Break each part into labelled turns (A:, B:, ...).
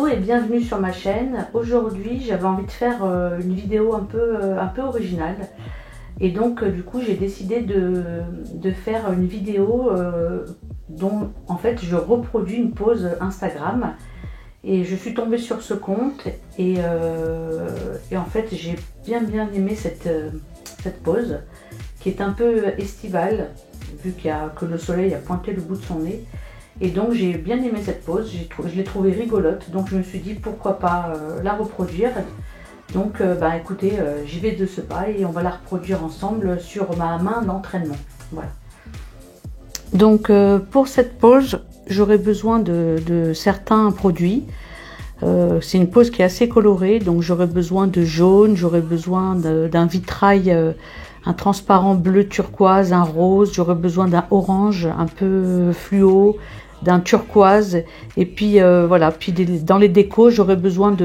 A: Bonjour et bienvenue sur ma chaîne. Aujourd'hui j'avais envie de faire une vidéo un peu originale et donc du coup j'ai décidé de faire une vidéo dont en fait je reproduis une pause Instagram et je suis tombée sur ce compte et en fait j'ai bien aimé cette pause qui est un peu estivale vu que le soleil a pointé le bout de son nez. Et donc j'ai bien aimé cette pause, je l'ai trouvée rigolote, donc je me suis dit pourquoi pas la reproduire. Donc écoutez, j'y vais de ce pas et on va la reproduire ensemble sur ma main d'entraînement. Voilà. Donc pour cette pause, j'aurai besoin de certains produits. C'est une pause qui est assez colorée, donc j'aurai besoin de jaune, j'aurai besoin d'un vitrail, un transparent bleu turquoise, un rose, j'aurai besoin d'un orange un peu fluo, d'un turquoise, et puis voilà, puis dans les décos j'aurais besoin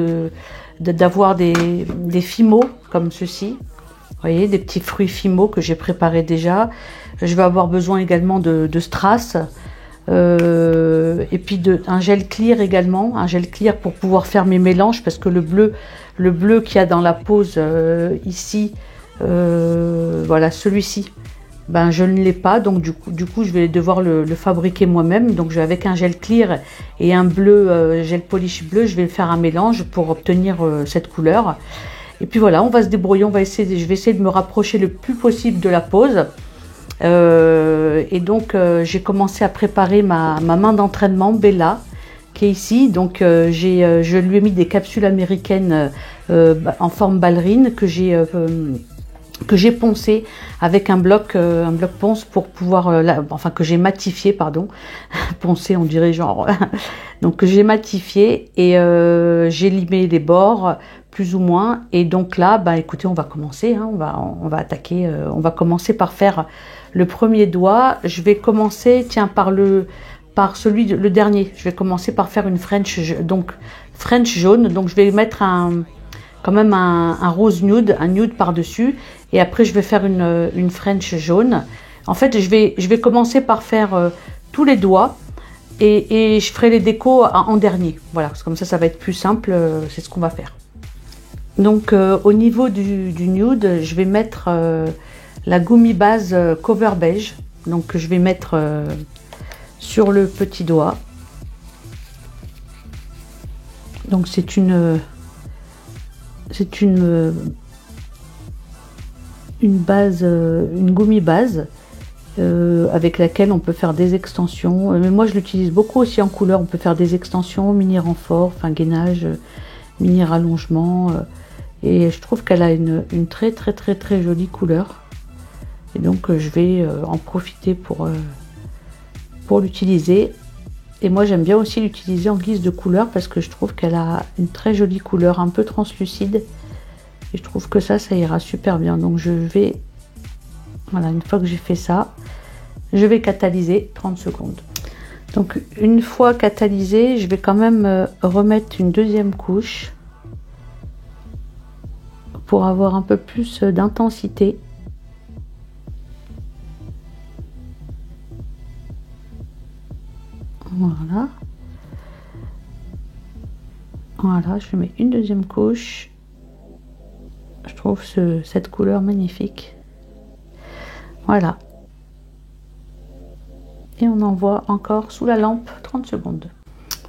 A: d'avoir des fimos comme ceci, vous voyez, des petits fruits fimos que j'ai préparés déjà. Je vais avoir besoin également de strass, et puis un gel clear également, un gel clear pour pouvoir faire mes mélanges, parce que le bleu qu'il y a dans la pose ici, voilà, celui-ci, je ne l'ai pas, donc du coup je vais devoir le fabriquer moi-même. Donc avec un gel clear et un bleu, gel polish bleu, je vais faire un mélange pour obtenir cette couleur. Et puis voilà, on va se débrouiller, je vais essayer de me rapprocher le plus possible de la pose. Et donc j'ai commencé à préparer ma main d'entraînement Bella qui est ici. Donc je lui ai mis des capsules américaines en forme ballerine que j'ai poncé avec un bloc ponce pour pouvoir que j'ai matifié, pardon. Poncé, on dirait genre. Donc que j'ai matifié et j'ai limé les bords plus ou moins. Et donc là, écoutez, on va commencer, hein, on va attaquer. On va commencer par faire le premier doigt. Je vais commencer, tiens, par le dernier. Je vais commencer par faire une French jaune. Donc je vais mettre quand même un rose nude, un nude par-dessus, et après je vais faire une French jaune. En fait, je vais commencer par faire tous les doigts et je ferai les décos en dernier. Voilà, comme ça va être plus simple, c'est ce qu'on va faire. Donc au niveau du nude, je vais mettre la gummy base cover beige. Donc je vais mettre sur le petit doigt. Donc c'est une base, une gummy base avec laquelle on peut faire des extensions. Mais moi je l'utilise beaucoup aussi en couleur. On peut faire des extensions, mini renfort, enfin gainage, mini rallongement. Et je trouve qu'elle a une très jolie couleur. Et donc je vais en profiter pour l'utiliser. Et moi j'aime bien aussi l'utiliser en guise de couleur parce que je trouve qu'elle a une très jolie couleur, un peu translucide. Et je trouve que ça ira super bien. Donc je vais, voilà, une fois que j'ai fait ça, je vais catalyser 30 secondes. Donc une fois catalysé, je vais quand même remettre une deuxième couche pour avoir un peu plus d'intensité. Voilà, je mets une deuxième couche. Je trouve cette couleur magnifique. Voilà. Et on envoie encore sous la lampe 30 secondes.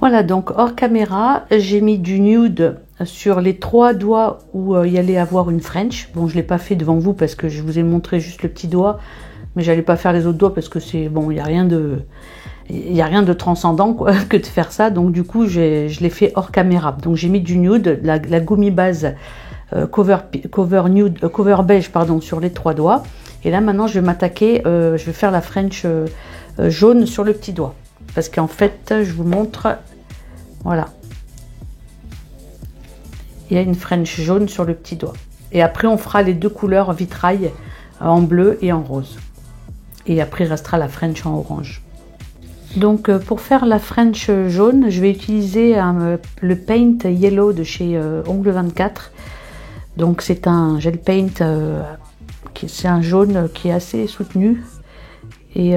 A: Voilà, donc hors caméra, j'ai mis du nude sur les 3 doigts où il y allait avoir une French. Bon, je ne l'ai pas fait devant vous parce que je vous ai montré juste le petit doigt, mais j'allais pas faire les autres doigts parce que c'est bon, il n'y a rien de transcendant quoi, que de faire ça. Donc du coup, je l'ai fait hors caméra. Donc j'ai mis du nude, la gummy base cover beige, pardon, sur les 3 doigts. Et là maintenant, je vais m'attaquer, je vais faire la French jaune sur le petit doigt. Parce qu'en fait, je vous montre, voilà. Il y a une French jaune sur le petit doigt. Et après, on fera les 2 couleurs vitrail en bleu et en rose. Et après, il restera la French en orange. Donc, pour faire la French jaune, je vais utiliser le Paint Yellow de chez Ongle 24. Donc, c'est un gel paint, c'est un jaune qui est assez soutenu. Et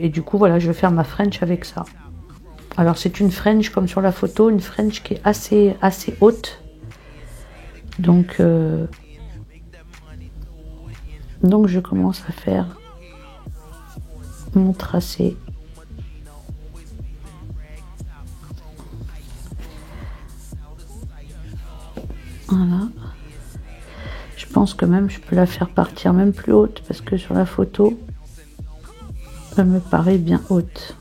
A: du coup, voilà, je vais faire ma French avec ça. Alors c'est une French comme sur la photo, une French qui est assez haute. Donc je commence à faire mon tracé. Voilà. Je pense que même je peux la faire partir même plus haute parce que sur la photo, elle me paraît bien haute.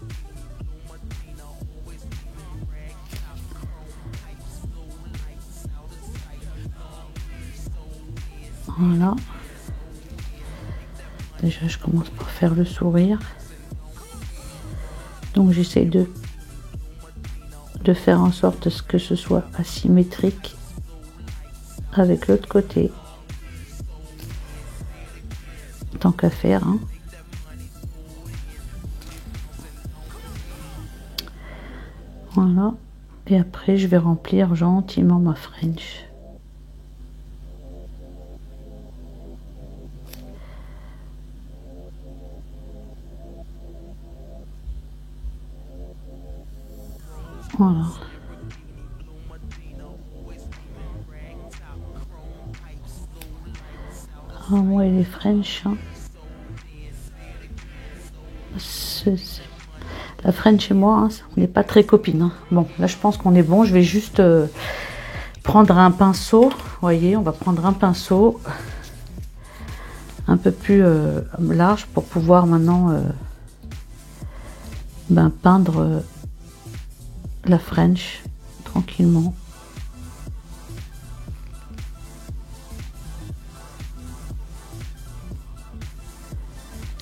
A: Voilà. Déjà, je commence par faire le sourire. Donc, j'essaie de faire en sorte que ce soit asymétrique avec l'autre côté. Tant qu'à faire, hein. Voilà. Et après, je vais remplir gentiment ma French. Voilà. Ah, moi et les French, hein. La French et moi, hein, on n'est pas très copines, hein. Bon, là je pense qu'on est bon. Je vais juste prendre un pinceau. Vous voyez, on va prendre un pinceau un peu plus large pour pouvoir maintenant peindre la French tranquillement.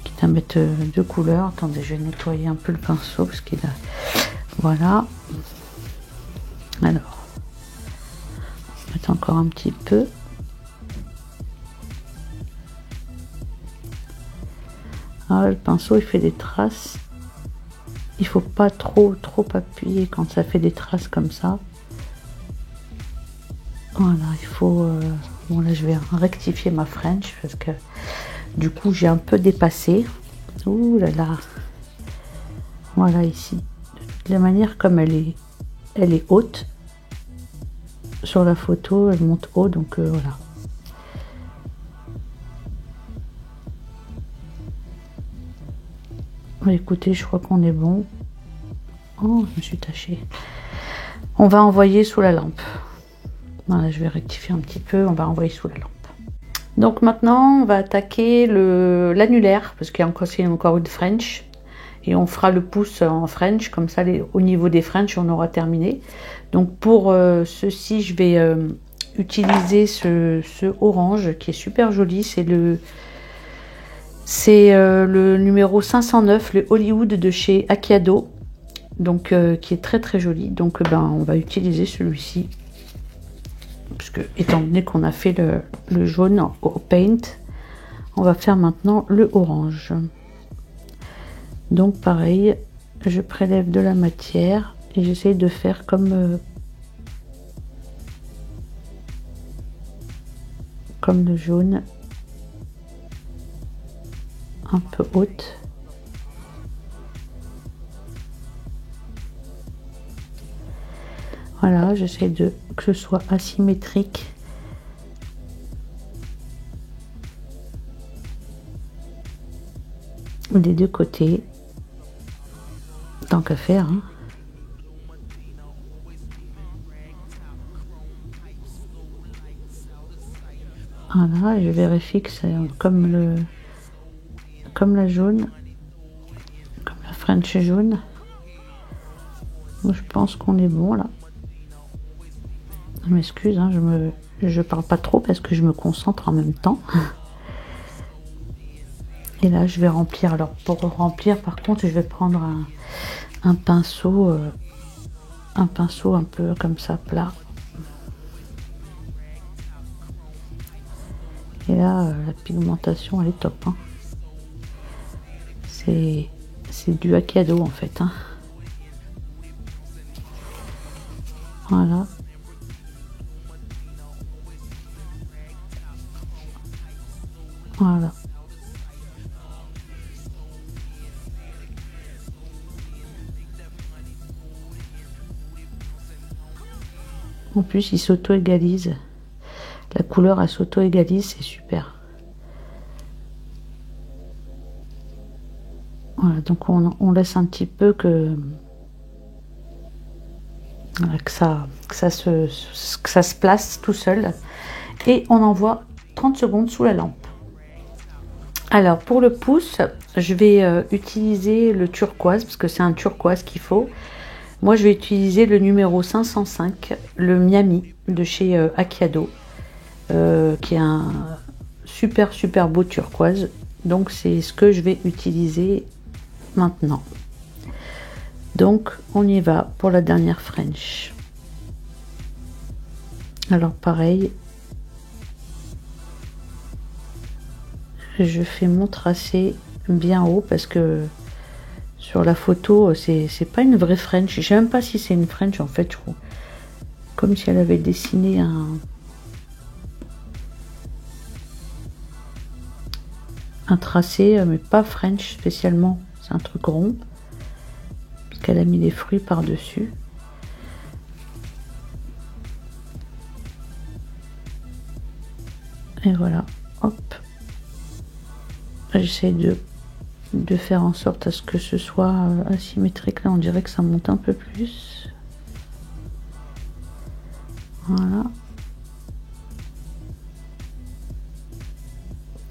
A: Quitte à mettre deux couleurs. Attendez, je vais nettoyer un peu le pinceau parce qu'il a... Voilà. Alors, on va mettre encore un petit peu. Ah, le pinceau il fait des traces. Il faut pas trop appuyer quand ça fait des traces comme ça. Voilà, il faut... Bon là je vais rectifier ma French parce que du coup j'ai un peu dépassé. Ouh là là. Voilà ici. De toute la manière comme elle est haute. Sur la photo elle monte haut donc voilà. Écoutez, je crois qu'on est bon. Oh, je me suis tachée. On va envoyer sous la lampe. Voilà, je vais rectifier un petit peu. On va envoyer sous la lampe. Donc maintenant, on va attaquer l'annulaire parce qu'il y a encore une French. Et on fera le pouce en French. Comme ça, au niveau des French, on aura terminé. Donc pour ceci, je vais utiliser ce orange qui est super joli. C'est le numéro 509, le Hollywood de chez Akiado, donc qui est très joli. Donc on va utiliser celui-ci, puisque étant donné qu'on a fait le jaune au paint, on va faire maintenant le orange. Donc pareil, je prélève de la matière et j'essaie de faire comme le jaune. Un peu haute. Voilà, j'essaie que ce soit asymétrique. Des deux côtés. Tant qu'à faire, hein. Voilà, je vérifie que c'est comme la jaune, comme la French jaune. Moi, je pense qu'on est bon là. Je m'excuse, hein, je parle pas trop parce que je me concentre en même temps. Et là, je vais remplir. Alors, pour remplir, par contre, je vais prendre un pinceau un peu comme ça, plat. Et là, la pigmentation, elle est top, hein. C'est du Akiado en fait, hein. Voilà. Voilà. En plus, il s'auto-égalise. La couleur, elle s'auto-égalise, c'est super. Voilà, donc on laisse un petit peu voilà, que ça se place tout seul. Et on envoie 30 secondes sous la lampe. Alors, pour le pouce, je vais utiliser le turquoise, parce que c'est un turquoise qu'il faut. Moi, je vais utiliser le numéro 505, le Miami, de chez Akiado, qui est un super beau turquoise. Donc, c'est ce que je vais utiliser maintenant. Donc, on y va pour la dernière French. Alors, pareil, je fais mon tracé bien haut parce que sur la photo, c'est pas une vraie French. Je sais même pas si c'est une French en fait, je trouve. Comme si elle avait dessiné un tracé, mais pas French spécialement. C'est un truc rond. Parce qu'elle a mis les fruits par-dessus. Et voilà, hop. J'essaie de faire en sorte à ce que ce soit asymétrique. Là, on dirait que ça monte un peu plus. Voilà.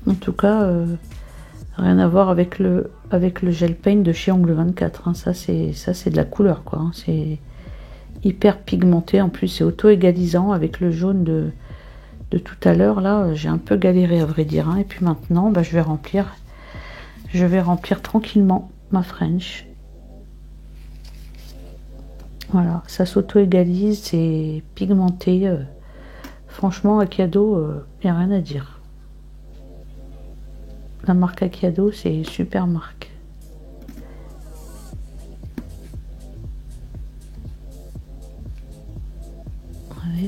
A: En tout cas, rien à voir avec le gel paint de chez Ongle 24. Hein. Ça, c'est de la couleur, quoi. Hein. C'est hyper pigmenté. En plus, c'est auto-égalisant avec le jaune de tout à l'heure. Là, j'ai un peu galéré, à vrai dire. Hein. Et puis maintenant, bah, je vais remplir tranquillement ma French. Voilà, ça s'auto-égalise, c'est pigmenté. Franchement, Akiado, il n'y a rien à dire. La marque Akiado, c'est une super marque.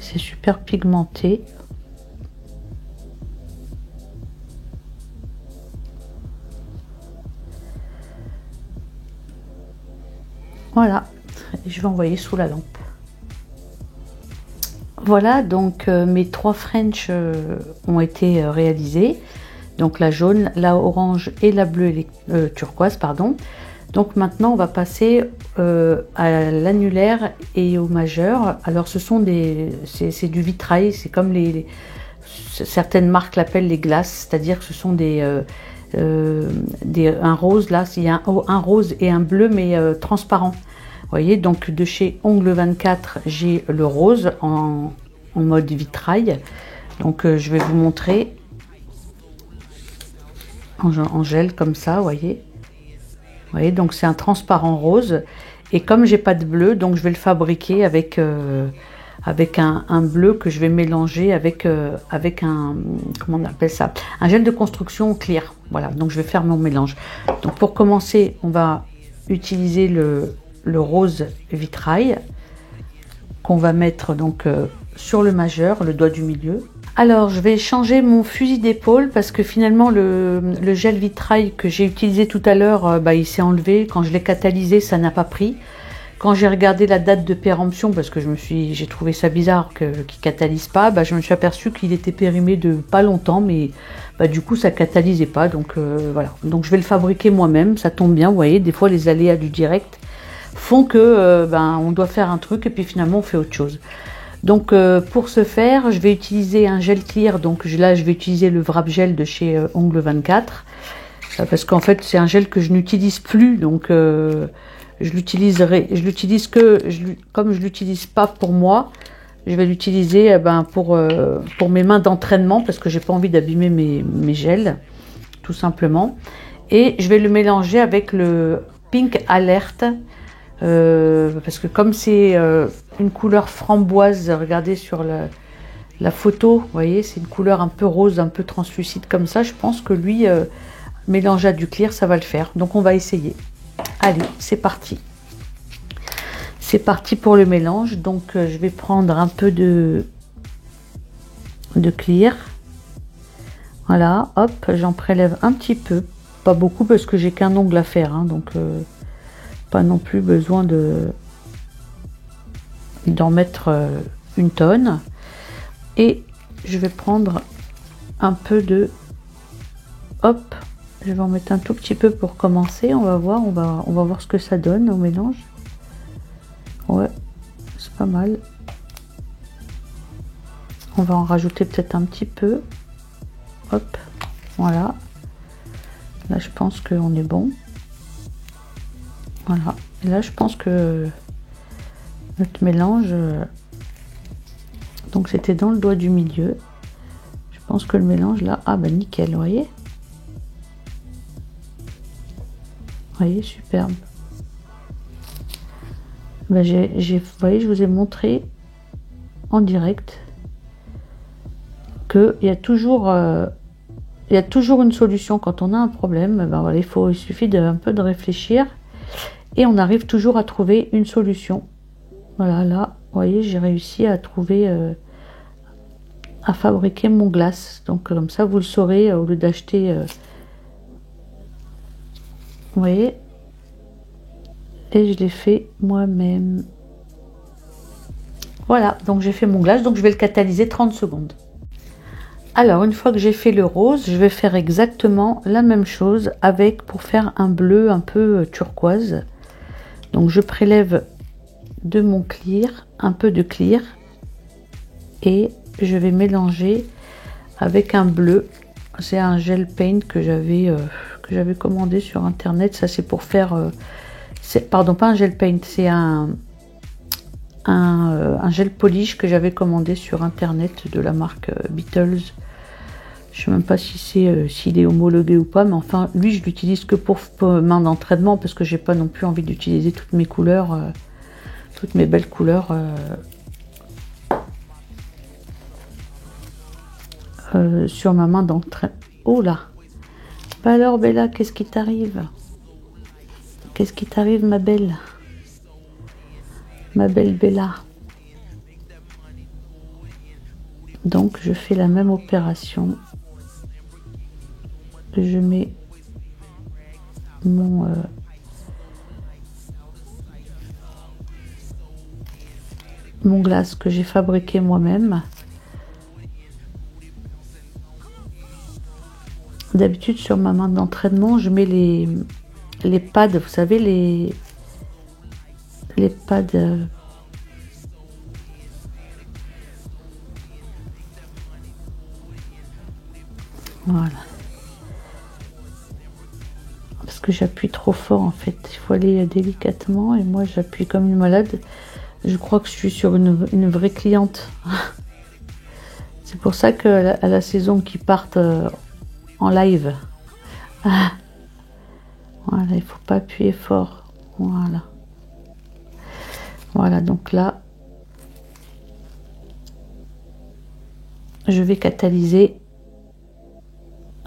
A: C'est super pigmenté. Voilà, je vais envoyer sous la lampe. Voilà, donc mes 3 French ont été réalisées. Donc la jaune, la orange et la bleue turquoise, pardon. Donc maintenant on va passer à l'annulaire et au majeur. Alors ce sont c'est du vitrail, c'est comme certaines marques l'appellent les glaces, c'est-à-dire que ce sont un rose, là il y a un rose et un bleu mais transparent. Vous voyez, donc de chez Ongle 24 j'ai le rose en mode vitrail. Donc je vais vous montrer en gel comme ça, vous voyez. Vous voyez, donc c'est un transparent rose. Et comme j'ai pas de bleu, donc je vais le fabriquer avec un bleu que je vais mélanger avec un, comment on appelle ça, un gel de construction clear. Voilà, donc je vais faire mon mélange. Donc pour commencer, on va utiliser le rose vitrail qu'on va mettre donc sur le majeur, le doigt du milieu. Alors je vais changer mon fusil d'épaule parce que finalement le gel vitrail que j'ai utilisé tout à l'heure, il s'est enlevé. Quand je l'ai catalysé, ça n'a pas pris. Quand j'ai regardé la date de péremption, parce que j'ai trouvé ça bizarre qu'il ne catalyse pas, je me suis aperçue qu'il était périmé de pas longtemps, mais du coup ça catalysait pas. Donc voilà, donc je vais le fabriquer moi-même, ça tombe bien, vous voyez, des fois les aléas du direct font que on doit faire un truc et puis finalement on fait autre chose. Donc pour ce faire, je vais utiliser un gel clear. Donc là, je vais utiliser le Wrap Gel de chez Ongle 24 parce qu'en fait, c'est un gel que je n'utilise plus. Donc je l'utilise comme je l'utilise pas pour moi, je vais l'utiliser pour mes mains d'entraînement parce que j'ai pas envie d'abîmer mes gels, tout simplement. Et je vais le mélanger avec le Pink Alert. Parce que comme c'est une couleur framboise, regardez sur la photo, vous voyez, c'est une couleur un peu rose, un peu translucide comme ça. Je pense que lui, mélangé à du clear, ça va le faire. Donc on va essayer. Allez, c'est parti. C'est parti pour le mélange. Donc je vais prendre un peu de clear. Voilà, hop, j'en prélève un petit peu. Pas beaucoup parce que j'ai qu'un ongle à faire, hein, donc pas non plus besoin d'en mettre une tonne. Et je vais prendre un peu de... Hop, je vais en mettre un tout petit peu pour commencer. On va voir, on va voir ce que ça donne au mélange. Ouais, c'est pas mal. On va en rajouter peut-être un petit peu. Hop, voilà. Là, je pense qu'on est bon. Voilà. Et là, je pense que notre mélange... donc, c'était dans le doigt du milieu. Je pense que le mélange, là... Ah, bah, nickel, vous voyez? Vous voyez, superbe. Bah, vous voyez, je vous ai montré en direct qu'il y a toujours... il y a toujours une solution quand on a un problème. Ben voilà, il suffit d'un peu de réfléchir et on arrive toujours à trouver une solution. Voilà, là, vous voyez, j'ai réussi à trouver, à fabriquer mon glace. Donc comme ça, vous le saurez au lieu d'acheter. Vous voyez, et je l'ai fait moi-même. Voilà, donc j'ai fait mon glace. Donc je vais le catalyser 30 secondes. Alors, une fois que j'ai fait le rose, je vais faire exactement la même chose pour faire un bleu un peu turquoise. Donc, je prélève de mon clear, un peu de clear, et je vais mélanger avec un bleu. C'est un gel paint que j'avais commandé sur internet. Ça, c'est pour faire... pardon, pas un gel paint, c'est un gel polish que j'avais commandé sur internet de la marque Beetles. Je sais même pas si s'il est homologué ou pas, mais enfin lui je l'utilise que pour main d'entraînement parce que j'ai pas non plus envie d'utiliser toutes mes couleurs, toutes mes belles couleurs sur ma main d'entraînement. Oh là! Bah alors Bella, qu'est-ce qui t'arrive? Qu'est-ce qui t'arrive ma belle? Ma belle Bella. Donc je fais la même opération. Je mets mon glace que j'ai fabriqué moi-même. D'habitude sur ma main d'entraînement, je mets les pads, vous savez les pads voilà. Parce que j'appuie trop fort en fait, il faut aller délicatement et moi j'appuie comme une malade. Je crois que je suis sur une vraie cliente. C'est pour ça qu'à la saison qui partent en live. Voilà, il faut pas appuyer fort. Voilà. Voilà, donc là, je vais catalyser.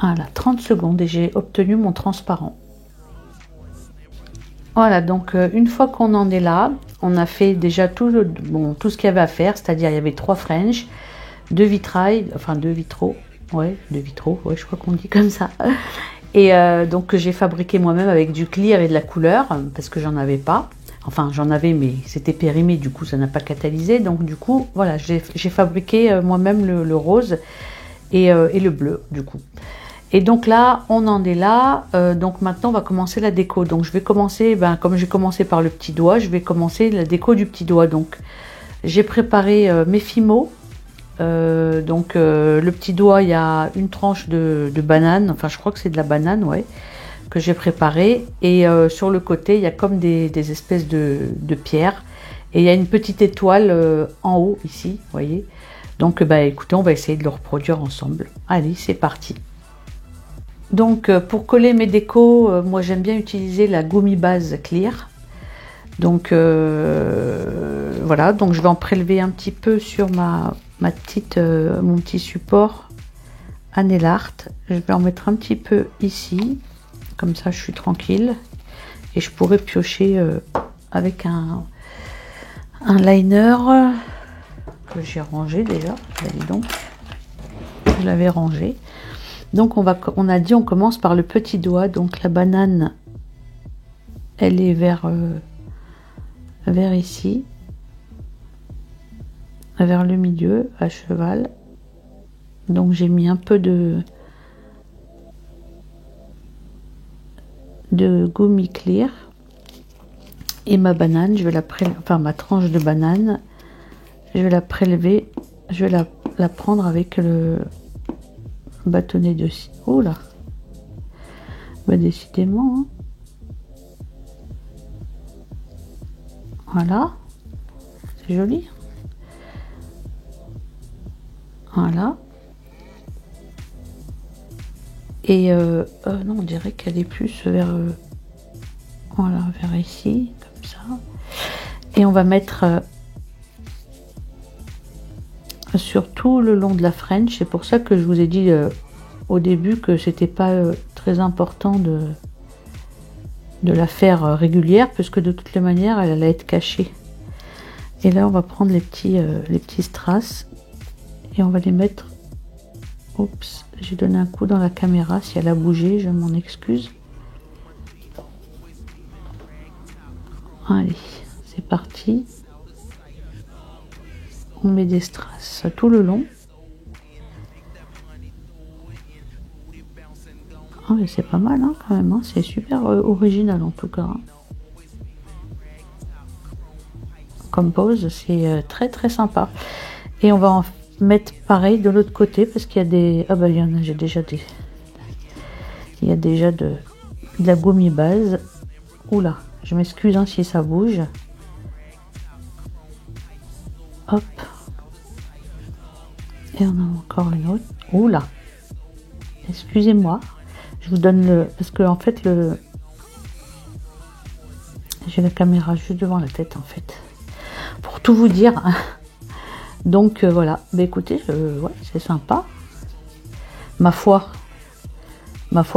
A: Voilà, 30 secondes et j'ai obtenu mon transparent. Voilà, donc une fois qu'on en est là, on a fait déjà tout ce qu'il y avait à faire, c'est-à-dire il y avait 3 French, 2 vitrailles, enfin 2 vitraux, ouais, 2 vitraux, ouais, je crois qu'on dit comme ça. Et donc j'ai fabriqué moi-même avec du clear et de la couleur, parce que j'en avais pas. Enfin, j'en avais, mais c'était périmé, du coup ça n'a pas catalysé. Donc du coup, voilà, j'ai fabriqué moi-même le rose et le bleu, du coup. Et donc là, on en est là. Donc maintenant, on va commencer la déco. Donc je vais commencer, comme j'ai commencé par le petit doigt, je vais commencer la déco du petit doigt. Donc j'ai préparé mes fimos. Le petit doigt, il y a une tranche de banane. Enfin, je crois que c'est de la banane, ouais, que j'ai préparé. Et sur le côté, il y a comme des espèces de pierres. Et il y a une petite étoile en haut, ici, vous voyez. Donc, écoutez, on va essayer de le reproduire ensemble. Allez, c'est parti. Donc pour coller mes décos, moi j'aime bien utiliser la Gummy Base Clear. Donc voilà, donc je vais en prélever un petit peu sur mon petit support à nail art. Je vais en mettre un petit peu ici, comme ça je suis tranquille. Et je pourrais piocher avec un liner que j'ai rangé déjà. Allez donc, je l'avais rangé. Donc on a dit on commence par le petit doigt. Donc la banane, elle est vers ici. vers le milieu à cheval. Donc j'ai mis un peu de gommi clear et ma banane, je vais la prélever, enfin ma tranche de banane, je vais la prélever, je vais la prendre avec le bâtonnet de scie. Oh là, bah décidément, hein. Voilà, c'est joli. Voilà. Et non, on dirait qu'elle est plus vers voilà, vers ici, comme ça. Et on va mettre sur tout le long de la French. C'est pour ça que je vous ai dit au début que c'était pas très important de la faire régulière, puisque de toutes les manières, elle allait être cachée. Et là, on va prendre les petits strass et on va les mettre. Oups, j'ai donné un coup dans la caméra. Si elle a bougé, je m'en excuse. Allez, c'est parti. On met des strass tout le long. Ah, mais c'est pas mal, hein, quand même. Hein. C'est super original en tout cas. Hein. Comme pose, c'est très très sympa. Et on va en mettre pareil de l'autre côté parce qu'il y a des... Ah bah il y en a, j'ai déjà des... Il y a déjà de la gommi base. Oula, je m'excuse hein, si ça bouge. Hop. Et on a encore une autre. Oula. Excusez-moi. Je vous donne le... Parce que en fait, j'ai la caméra juste devant la tête en fait. Pour tout vous dire. Donc voilà. Bah écoutez, ouais, c'est sympa. Ma foi,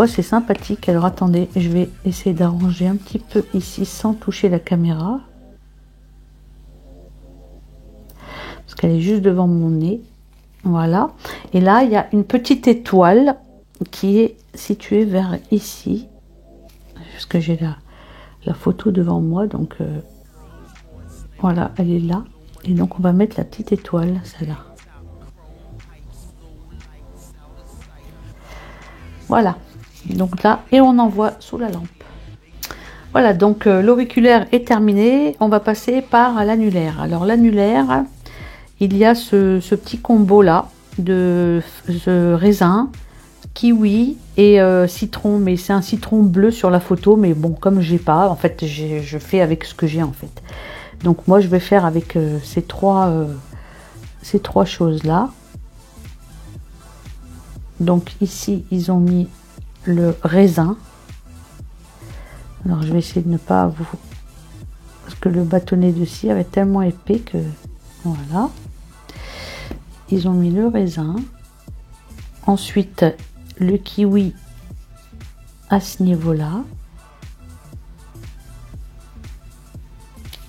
A: c'est sympathique. Alors attendez, je vais essayer d'arranger un petit peu ici sans toucher la caméra. Parce qu'elle est juste devant mon nez. Voilà. Et là, il y a une petite étoile qui est située vers ici. Parce que j'ai la photo devant moi. Donc voilà, elle est là. Et donc on va mettre la petite étoile, celle-là. Voilà, donc là, et on envoie sous la lampe. Voilà, donc l'auriculaire est terminé. On va passer par l'annulaire. Alors l'annulaire, il y a ce petit combo là de raisin, kiwi et citron. Mais c'est un citron bleu sur la photo. Mais bon, comme j'ai pas, en fait, je fais avec ce que j'ai en fait. Donc moi, je vais faire avec ces trois choses là. Donc ici, ils ont mis le raisin. Alors je vais essayer de ne pas vous... Parce que le bâtonnet de cire est tellement épais que... Voilà. Ils ont mis le raisin. Ensuite, le kiwi à ce niveau-là.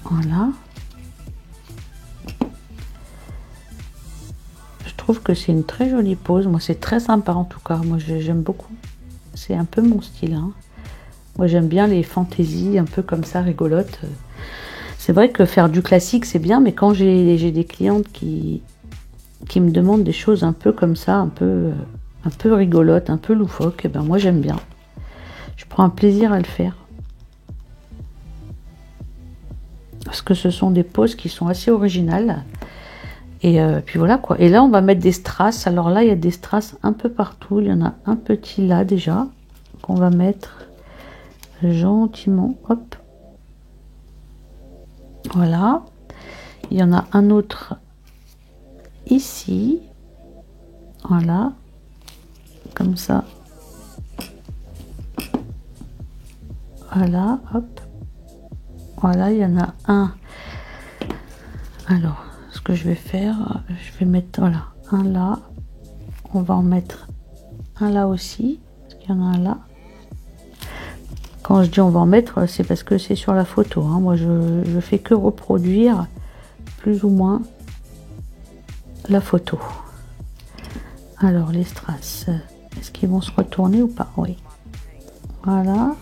A: Voilà. Je trouve que c'est une très jolie pose. Moi, c'est très sympa en tout cas. Moi, j'aime beaucoup. C'est un peu mon style. Hein. Moi, j'aime bien les fantaisies un peu comme ça, rigolotes. C'est vrai que faire du classique, c'est bien. Mais quand j'ai des clientes qui me demandent des choses un peu comme ça, un peu rigolotes, un peu loufoques, et ben moi, j'aime bien. Je prends un plaisir à le faire. Parce que ce sont des poses qui sont assez originales. Et puis voilà quoi. Et là, on va mettre des strass. Alors là, il y a des strass un peu partout. Il y en a un petit là déjà. Qu'on va mettre gentiment. Hop. Voilà. Il y en a un autre ici. Voilà. Comme ça. Voilà. Hop. Voilà. Il y en a un. Alors. Ce que je vais faire, je vais mettre voilà, un là, on va en mettre un là aussi, parce qu'il y en a un là. Quand je dis on va en mettre, c'est parce que c'est sur la photo. Hein. Moi, je fais que reproduire plus ou moins la photo. Alors, les strass, est-ce qu'ils vont se retourner ou pas? Oui. Voilà.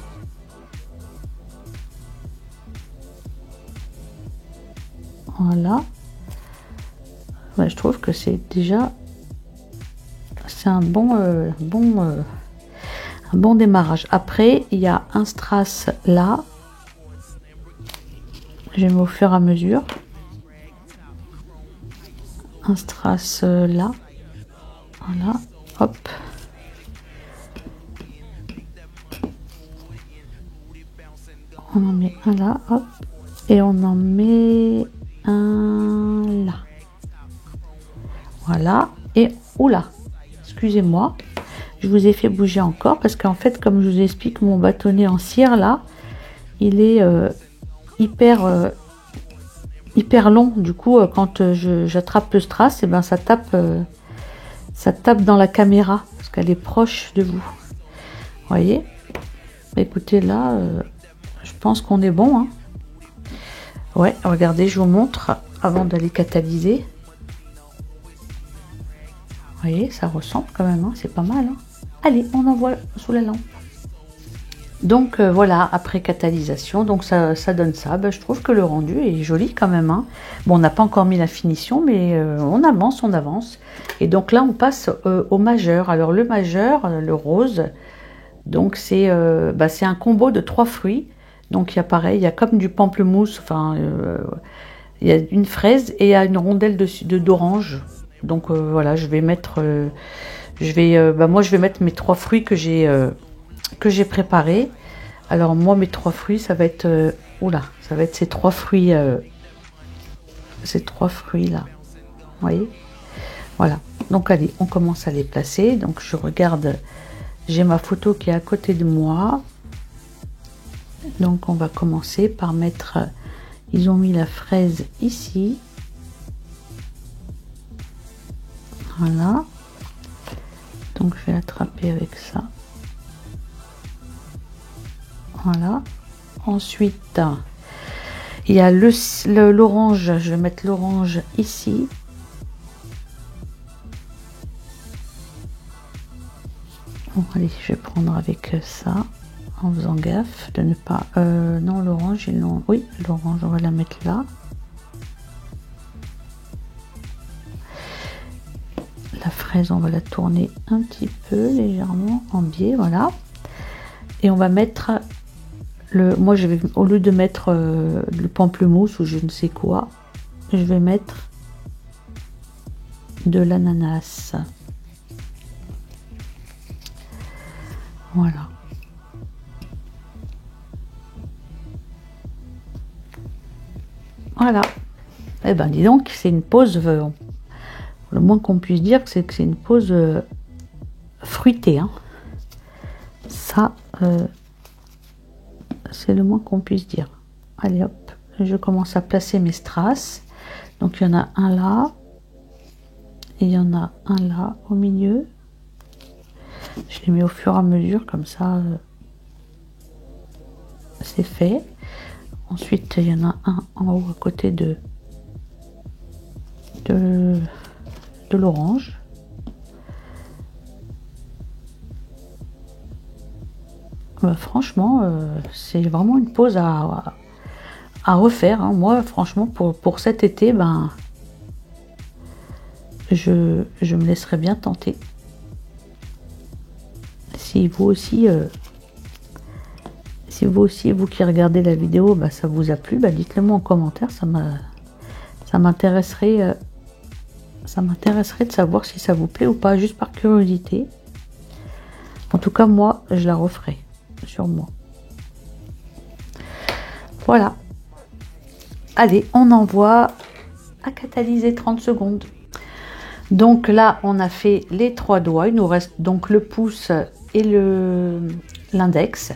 A: Voilà. bah, je trouve que c'est déjà un bon démarrage. Après, il y a un strass là. Je mets au fur et à mesure. Un strass là. Voilà, hop. On en met un là, hop. Et on en met un là. Voilà. Et oula, excusez-moi, je vous ai fait bouger encore parce qu'en fait, comme je vous explique, mon bâtonnet en cire là, il est hyper long. Du coup, quand j'attrape le strass, et ben ça tape dans la caméra parce qu'elle est proche de vous. Vous voyez? Écoutez, là, je pense qu'on est bon. Hein. Ouais, regardez, je vous montre avant d'aller catalyser. Vous voyez, ça ressemble quand même, hein, c'est pas mal. Hein. Allez, on envoie sous la lampe. Donc voilà, après catalysation, donc ça donne ça. Ben, je trouve que le rendu est joli quand même. Hein. Bon, on n'a pas encore mis la finition, mais on avance, on avance. Et donc là, on passe au majeur. Alors le majeur, le rose, donc c'est un combo de 3 fruits. Donc il y a pareil, il y a comme du pamplemousse, enfin il y a une fraise et il y a une rondelle d'orange. Donc voilà, je vais mettre, moi je vais mettre mes 3 fruits que j'ai préparés. Alors moi mes 3 fruits, ça va être, ça va être ces 3 fruits là. Vous voyez, voilà. Donc allez, on commence à les placer. Donc je regarde, j'ai ma photo qui est à côté de moi. Donc on va commencer par mettre, ils ont mis la fraise ici. Voilà. Donc je vais l'attraper avec ça. Voilà. Ensuite, il y a l'orange. Je vais mettre l'orange ici. Bon, allez, je vais prendre avec ça. En faisant gaffe de ne pas... non, l'orange, oui, l'orange, on va la mettre là. La fraise, on va la tourner un petit peu, légèrement, en biais, voilà. Et on va mettre moi, je vais, au lieu de mettre le pamplemousse ou je ne sais quoi, je vais mettre de l'ananas. Voilà. Voilà. Eh ben, dis donc, c'est une pause. Le moins qu'on puisse dire, c'est que c'est une pause fruitée. Hein. Ça, c'est le moins qu'on puisse dire. Allez, hop. Je commence à placer mes strass. Donc, il y en a un là. Et il y en a un là, au milieu. Je les mets au fur et à mesure, comme ça, c'est fait. Ensuite, il y en a un en haut à côté de l'orange. Franchement, c'est vraiment une pause à refaire. Hein. Moi, franchement, pour cet été, ben, je me laisserai bien tenter. Si vous aussi, vous qui regardez la vidéo, bah, ça vous a plu, bah, dites-le moi en commentaire, ça m'intéresserait de savoir si ça vous plaît ou pas, juste par curiosité. En tout cas, moi, je la referai sur moi. Voilà. Allez, on envoie à catalyser 30 secondes. Donc là, on a fait les 3 doigts. Il nous reste donc le pouce et l'index.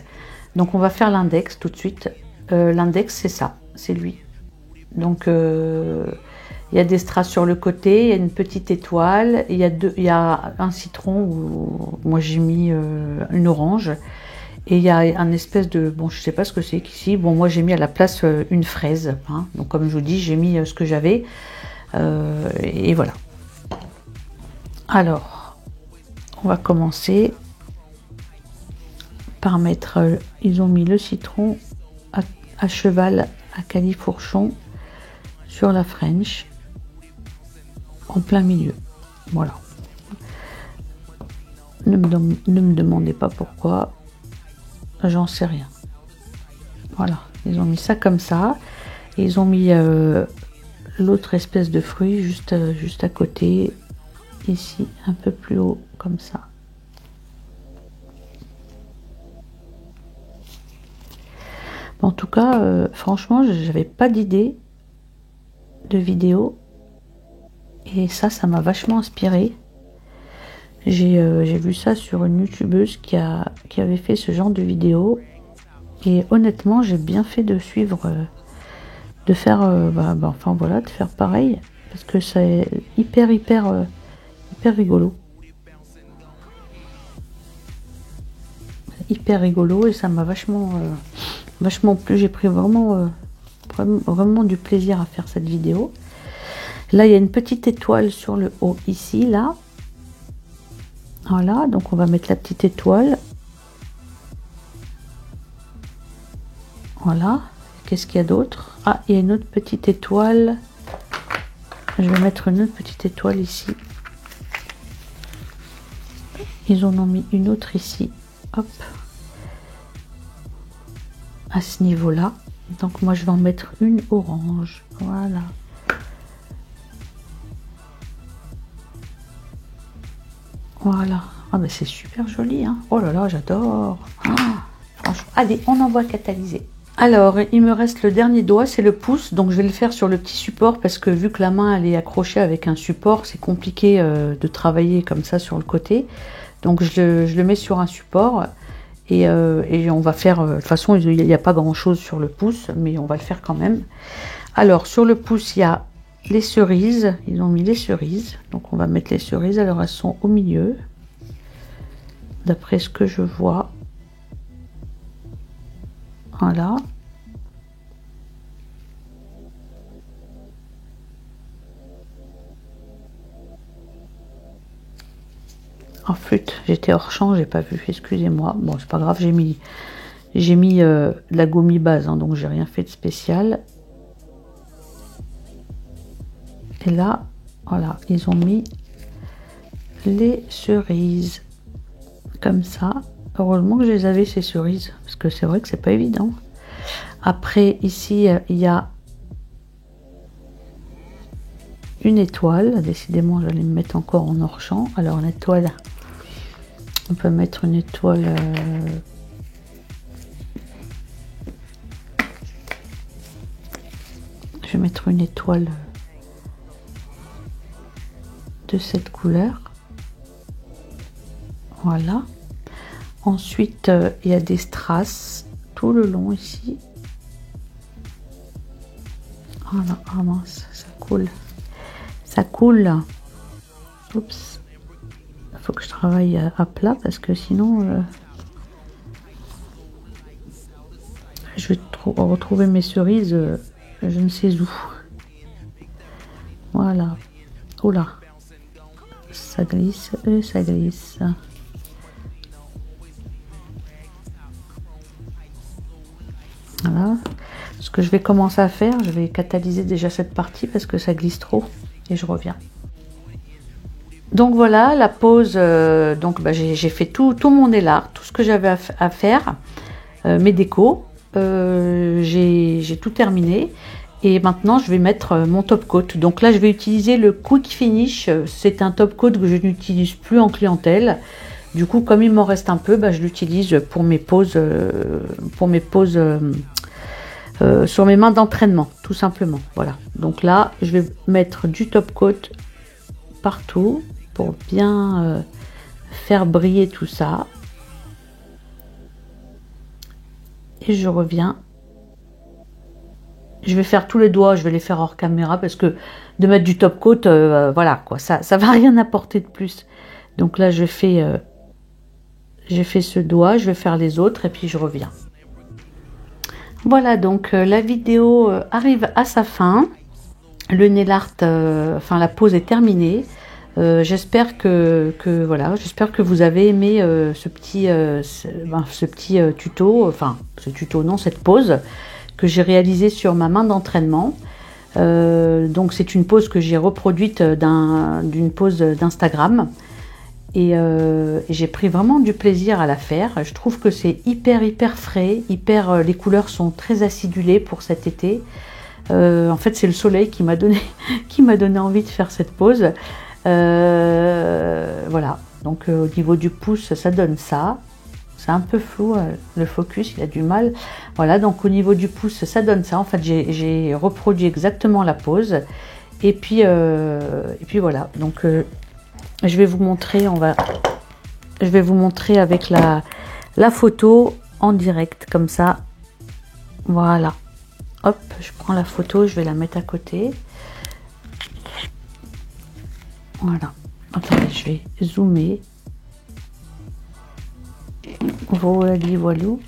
A: Donc on va faire l'index tout de suite. L'index, c'est ça, c'est lui. Donc il y a des strass sur le côté, il y a une petite étoile, il y a un citron où moi j'ai mis une orange. Et il y a un espèce de... Bon, je sais pas ce que c'est qu'ici. Bon, moi j'ai mis à la place une fraise. Hein. Donc comme je vous dis, j'ai mis ce que j'avais. Et voilà. Alors, on va commencer par mettre... ils ont mis le citron à cheval, à califourchon, sur la French. en plein milieu. Voilà. Ne me demandez pas pourquoi, j'en sais rien. Voilà, ils ont mis ça comme ça. Et ils ont mis l'autre espèce de fruit juste à côté, ici, un peu plus haut, comme ça. En tout cas, franchement, j'avais pas d'idée de vidéo. Et ça m'a vachement inspiré. J'ai vu ça sur une youtubeuse qui avait fait ce genre de vidéo. Et honnêtement, j'ai bien fait de suivre, de faire, enfin voilà, de faire pareil. Parce que c'est hyper rigolo. Hyper rigolo et ça m'a vachement plu. J'ai pris vraiment du plaisir à faire cette vidéo. Là, il y a une petite étoile sur le haut ici, là. Voilà, donc on va mettre la petite étoile. Voilà. Qu'est-ce qu'il y a d'autre? Ah, il y a une autre petite étoile. Je vais mettre une autre petite étoile ici. Ils en ont mis une autre ici. Hop. À ce niveau-là. Donc moi, je vais en mettre une orange. Voilà. Voilà. Ah ben c'est super joli, hein. Oh là là, j'adore. Ah, franchement. Allez, on envoie catalyser. Alors, il me reste le dernier doigt, c'est le pouce. Donc je vais le faire sur le petit support parce que vu que la main elle est accrochée avec un support, c'est compliqué de travailler comme ça sur le côté. Donc je le mets sur un support et on va faire. De toute façon, il n'y a pas grand chose sur le pouce, mais on va le faire quand même. Alors sur le pouce, il y a les cerises, ils ont mis les cerises, donc on va mettre les cerises. Alors elles sont au milieu, d'après ce que je vois. Voilà. Oh flûte, j'étais hors champ, j'ai pas vu, excusez-moi. Bon, c'est pas grave, j'ai mis de la gommi base, hein, donc j'ai rien fait de spécial. Et là, voilà, ils ont mis les cerises comme ça. Heureusement que je les avais ces cerises, parce que c'est vrai que c'est pas évident. Après, ici, il y a une étoile. Décidément, j'allais me mettre encore en hors champ. Alors, une étoile, on peut mettre une étoile. Je vais mettre une étoile de cette couleur. Voilà. Ensuite, il y a des strass tout le long ici. Voilà. Ah mince, ça coule. Ça coule. Oups. Il faut que je travaille à plat parce que sinon, je vais retrouver mes cerises, je ne sais où. Voilà. Oula. Ça glisse et ça glisse. Voilà. Ce que je vais commencer à faire, je vais catalyser déjà cette partie parce que ça glisse trop et je reviens. Donc voilà la pose. Donc j'ai fait tout mon élar, tout ce que j'avais à faire, mes décos. J'ai tout terminé et maintenant je vais mettre mon top coat. Donc là je vais utiliser le Quick Finish. C'est un top coat que je n'utilise plus en clientèle. Du coup, comme il m'en reste un peu, je l'utilise pour mes poses, sur mes mains d'entraînement, tout simplement. Voilà. Donc là, je vais mettre du top coat partout pour bien faire briller tout ça. Et je reviens. Je vais faire tous les doigts, je vais les faire hors caméra parce que de mettre du top coat, voilà quoi, ça va rien apporter de plus. Donc là, j'ai fait ce doigt, je vais faire les autres et puis je reviens. Voilà, donc la vidéo arrive à sa fin. Le nail art, enfin la pose est terminée. J'espère j'espère que vous avez aimé ce petit tuto, enfin ce tuto non, cette pose que j'ai réalisée sur ma main d'entraînement. Donc c'est une pose que j'ai reproduite d'une pose d'Instagram. Et j'ai pris vraiment du plaisir à la faire. Je trouve que c'est hyper frais, les couleurs sont très acidulées pour cet été. En fait, c'est le soleil qui m'a donné, qui m'a donné envie de faire cette pose. Voilà, donc au niveau du pouce, ça donne ça. C'est un peu flou, le focus, il a du mal. Voilà, donc au niveau du pouce, ça donne ça. En fait, j'ai reproduit exactement la pose. Et puis voilà, donc je vais vous montrer, je vais vous montrer avec la photo en direct, comme ça. Voilà. Hop, je prends la photo, je vais la mettre à côté. Voilà. Attendez, je vais zoomer. Voilà, voilou.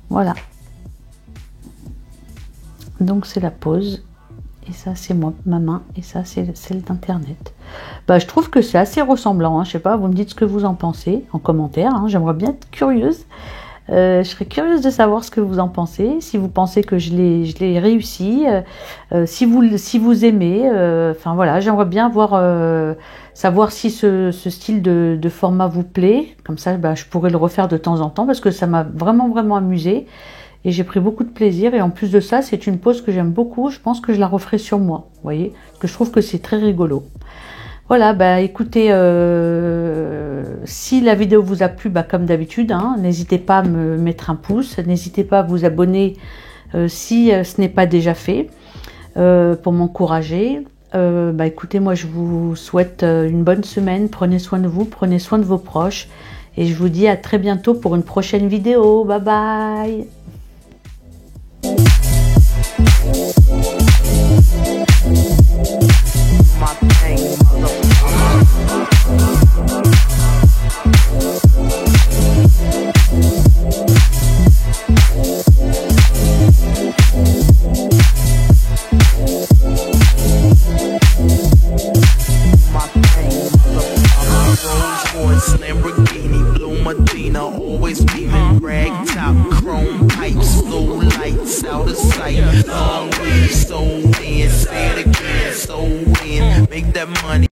A: Voilà. Donc c'est la pose. Et ça, c'est moi, ma main. Et ça, c'est celle d'internet. Bah, je trouve que c'est assez ressemblant. Hein. Je sais pas, vous me dites ce que vous en pensez en commentaire. Hein. J'aimerais bien être curieuse. Je serais curieuse de savoir ce que vous en pensez. Si vous pensez que je l'ai réussi. Si vous aimez. Enfin voilà, j'aimerais bien savoir si ce style de format vous plaît. Comme ça, bah, je pourrais le refaire de temps en temps. Parce que ça m'a vraiment amusé. Et j'ai pris beaucoup de plaisir. Et en plus de ça, c'est une pose que j'aime beaucoup. Je pense que je la referai sur moi. Vous voyez, parce que je trouve que c'est très rigolo. Voilà, bah écoutez, si la vidéo vous a plu, bah, comme d'habitude, hein, n'hésitez pas à me mettre un pouce. N'hésitez pas à vous abonner si ce n'est pas déjà fait, pour m'encourager. Bah écoutez, moi je vous souhaite une bonne semaine. Prenez soin de vous, prenez soin de vos proches. Et je vous dis à très bientôt pour une prochaine vidéo. Bye bye!
B: Lamborghini, blue Medina, always beaming, rag top, chrome pipes, low lights, out of sight, long way, so in, say it again, so in, make that money.